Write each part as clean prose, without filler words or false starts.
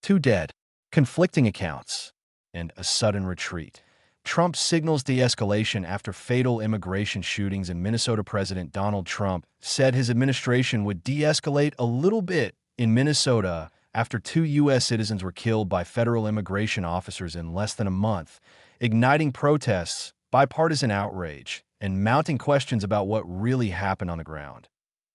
2 dead, conflicting accounts, and a sudden retreat. Trump signals de-escalation after fatal immigration shootings in Minnesota. President Donald Trump said his administration would de-escalate a little bit in Minnesota after 2 U.S. citizens were killed by federal immigration officers in less than a month, igniting protests, bipartisan outrage, and mounting questions about what really happened on the ground.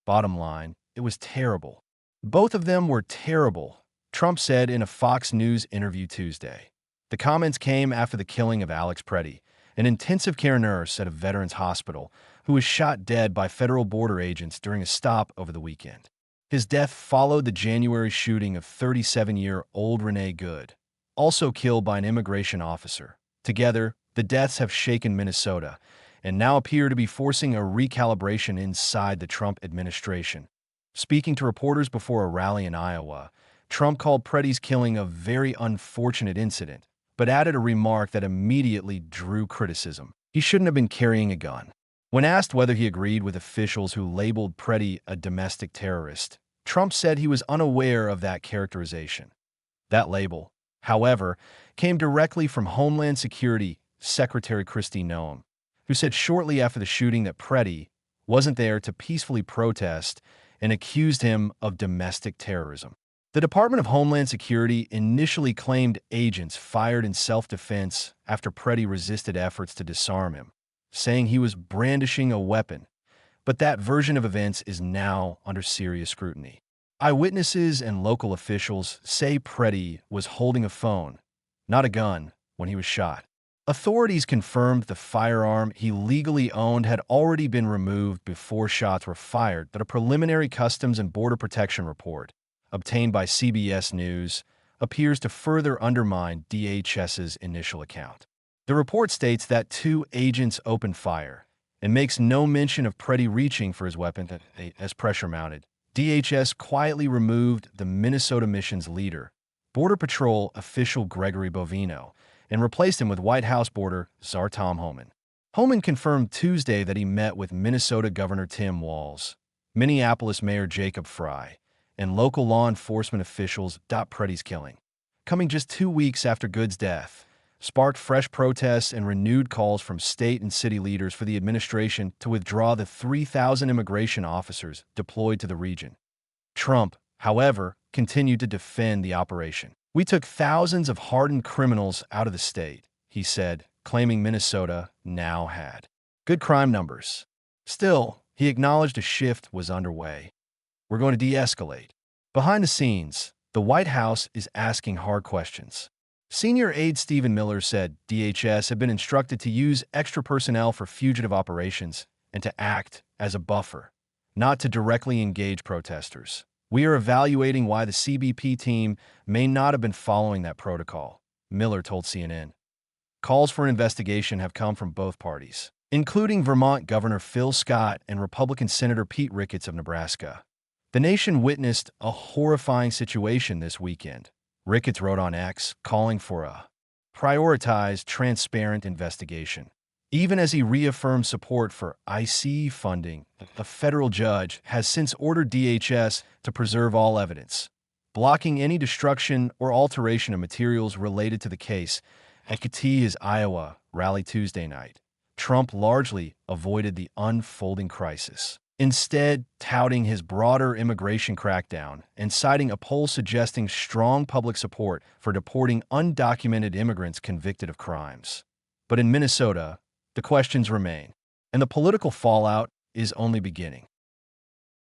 Bottom line, it was terrible. Both of them were terrible, Trump said in a Fox News interview Tuesday. The comments came after the killing of Alex Pretti, an intensive care nurse at a veterans hospital who was shot dead by federal border agents during a stop over the weekend. His death followed the January shooting of 37-year-old Renee Good, also killed by an immigration officer. Together, the deaths have shaken Minnesota and now appear to be forcing a recalibration inside the Trump administration. Speaking to reporters before a rally in Iowa, Trump called Pretti's killing a very unfortunate incident, but added a remark that immediately drew criticism. He shouldn't have been carrying a gun. When asked whether he agreed with officials who labeled Pretti a domestic terrorist, Trump said he was unaware of that characterization. That label, however, came directly from Homeland Security Secretary Kristi Noem, who said shortly after the shooting that Pretti wasn't there to peacefully protest and accused him of domestic terrorism. The Department of Homeland Security initially claimed agents fired in self-defense after Pretti resisted efforts to disarm him, saying he was brandishing a weapon, but that version of events is now under serious scrutiny. Eyewitnesses and local officials say Pretti was holding a phone, not a gun, when he was shot. Authorities confirmed the firearm he legally owned had already been removed before shots were fired, but a preliminary Customs and Border Protection report obtained by CBS News appears to further undermine DHS's initial account. The report states that 2 agents opened fire and makes no mention of Pretti reaching for his weapon as pressure mounted. DHS quietly removed the Minnesota mission's leader, Border Patrol official Gregory Bovino, and replaced him with White House border czar Tom Homan. Homan confirmed Tuesday that he met with Minnesota Governor Tim Walz, Minneapolis Mayor Jacob Frey, and local law enforcement officials. Pretti's killing, coming just 2 weeks after Good's death, sparked fresh protests and renewed calls from state and city leaders for the administration to withdraw the 3,000 immigration officers deployed to the region. Trump, however, continued to defend the operation. "We took thousands of hardened criminals out of the state," he said, claiming Minnesota now had good crime numbers. Still, he acknowledged a shift was underway. "We're going to de-escalate." Behind the scenes, the White House is asking hard questions. Senior aide Stephen Miller said DHS had been instructed to use extra personnel for fugitive operations and to act as a buffer, not to directly engage protesters. "We are evaluating why the CBP team may not have been following that protocol," Miller told CNN. Calls for an investigation have come from both parties, including Vermont Governor Phil Scott and Republican Senator Pete Ricketts of Nebraska. The nation witnessed a horrifying situation this weekend, Ricketts wrote on X, calling for a prioritized, transparent investigation. Even as he reaffirmed support for ICE funding, a federal judge has since ordered DHS to preserve all evidence, blocking any destruction or alteration of materials related to the case. At Katie's Iowa rally Tuesday night, Trump largely avoided the unfolding crisis, instead touting his broader immigration crackdown and citing a poll suggesting strong public support for deporting undocumented immigrants convicted of crimes. But in Minnesota, the questions remain, and the political fallout is only beginning.